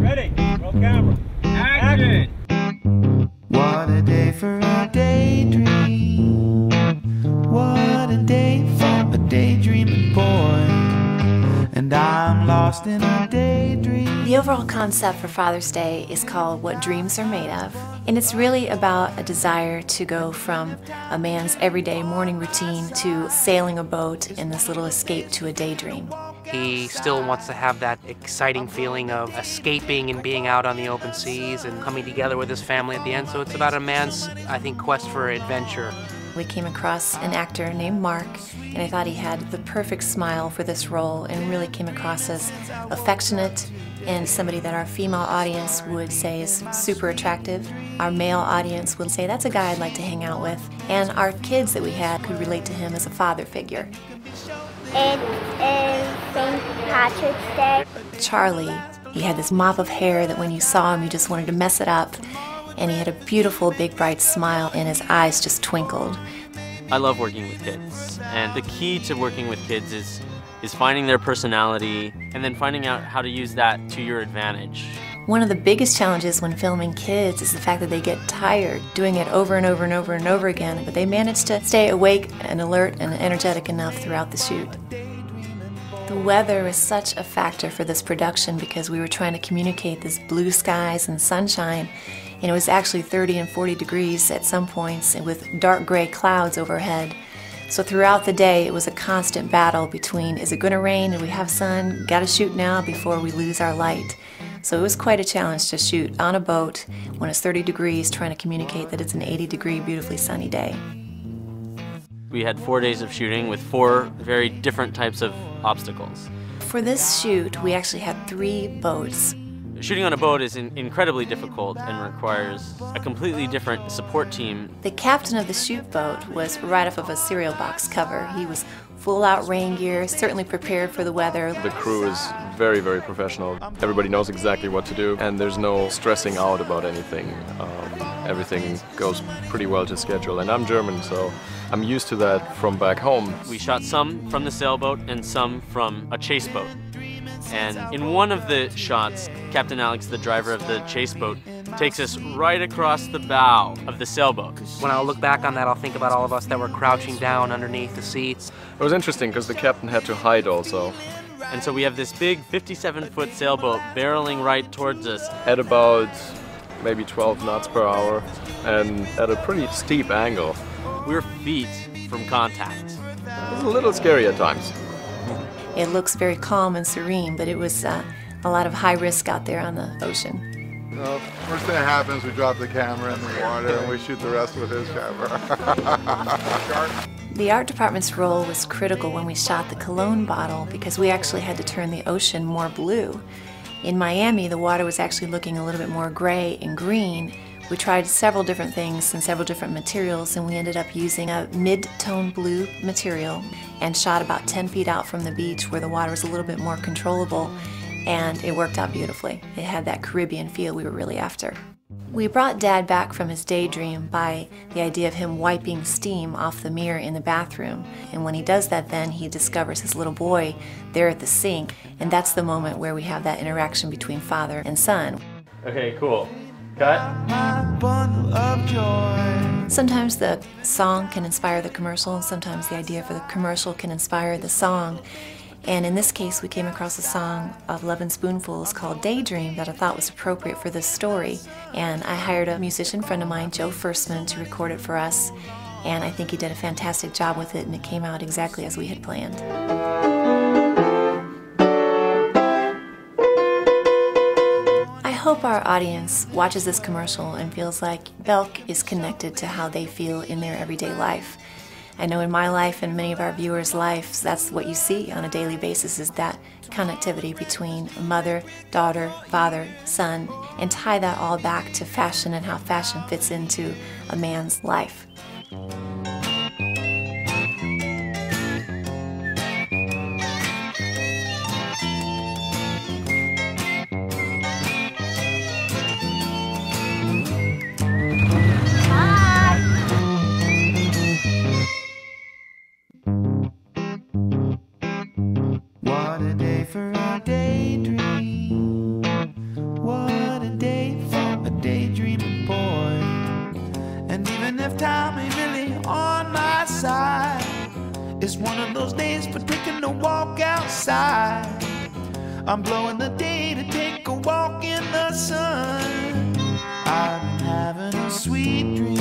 Ready? Roll camera. Action! What a day for a daydream. What a day for a daydreaming boy. And I'm lost in a daydream. The overall concept for Father's Day is called What Dreams Are Made Of. And it's really about a desire to go from a man's everyday morning routine to sailing a boat in this little escape to a daydream. He still wants to have that exciting feeling of escaping and being out on the open seas and coming together with his family at the end. So it's about a man's, I think, quest for adventure. We came across an actor named Mark, and I thought he had the perfect smile for this role and really came across as affectionate and somebody that our female audience would say is super attractive. Our male audience would say, that's a guy I'd like to hang out with. And our kids that we had could relate to him as a father figure. It is St. Patrick's Day. Charlie, he had this mop of hair that when you saw him, you just wanted to mess it up. And he had a beautiful, big, bright smile, and his eyes just twinkled. I love working with kids, and the key to working with kids is finding their personality and then finding out how to use that to your advantage. One of the biggest challenges when filming kids is the fact that they get tired doing it over and over and over and over again, but they manage to stay awake and alert and energetic enough throughout the shoot. The weather is such a factor for this production because we were trying to communicate this blue skies and sunshine, and it was actually 30 and 40 degrees at some points and with dark gray clouds overhead. So throughout the day it was a constant battle between, is it going to rain, do we have sun, got to shoot now before we lose our light. So it was quite a challenge to shoot on a boat when it's 30 degrees trying to communicate that it's an 80-degree beautifully sunny day. We had 4 days of shooting with 4 very different types of obstacles. For this shoot we actually had 3 boats. Shooting on a boat is incredibly difficult and requires a completely different support team. The captain of the shoot boat was right off of a cereal box cover. He was full-out rain gear, certainly prepared for the weather. The crew is very, very professional. Everybody knows exactly what to do, and there's no stressing out about anything. Everything goes pretty well to schedule, and I'm German, so I'm used to that from back home. We shot some from the sailboat and some from a chase boat. And in one of the shots, Captain Alex, the driver of the chase boat, takes us right across the bow of the sailboat. When I look back on that, I'll think about all of us that were crouching down underneath the seats. It was interesting because the captain had to hide also. And so we have this big 57-foot sailboat barreling right towards us. At about maybe 12 knots per hour and at a pretty steep angle. We're feet from contact. It was a little scary at times. It looks very calm and serene, but it was a lot of high risk out there on the ocean. Well, first thing that happens, we drop the camera in the water and we shoot the rest with his camera. The art department's role was critical when we shot the cologne bottle because we actually had to turn the ocean more blue. In Miami, the water was actually looking a little bit more gray and green. We tried several different things and several different materials, and we ended up using a mid-tone blue material and shot about 10 feet out from the beach where the water was a little bit more controllable, and it worked out beautifully. It had that Caribbean feel we were really after. We brought Dad back from his daydream by the idea of him wiping steam off the mirror in the bathroom, and when he does that then he discovers his little boy there at the sink, and that's the moment where we have that interaction between father and son. Okay, cool. Cut. Sometimes the song can inspire the commercial, and sometimes the idea for the commercial can inspire the song. And in this case, we came across a song of Lovin' Spoonfuls called Daydream that I thought was appropriate for this story. And I hired a musician friend of mine, Joe Firstman, to record it for us. And I think he did a fantastic job with it, and it came out exactly as we had planned. I hope our audience watches this commercial and feels like Belk is connected to how they feel in their everyday life. I know in my life and many of our viewers' lives, that's what you see on a daily basis, is that connectivity between mother, daughter, father, son, and tie that all back to fashion and how fashion fits into a man's life. What a day for a daydream. What time ain't really on my side. It's one of those days for taking a walk outside. I'm blowing the day to take a walk in the sun. I've been having a sweet dream.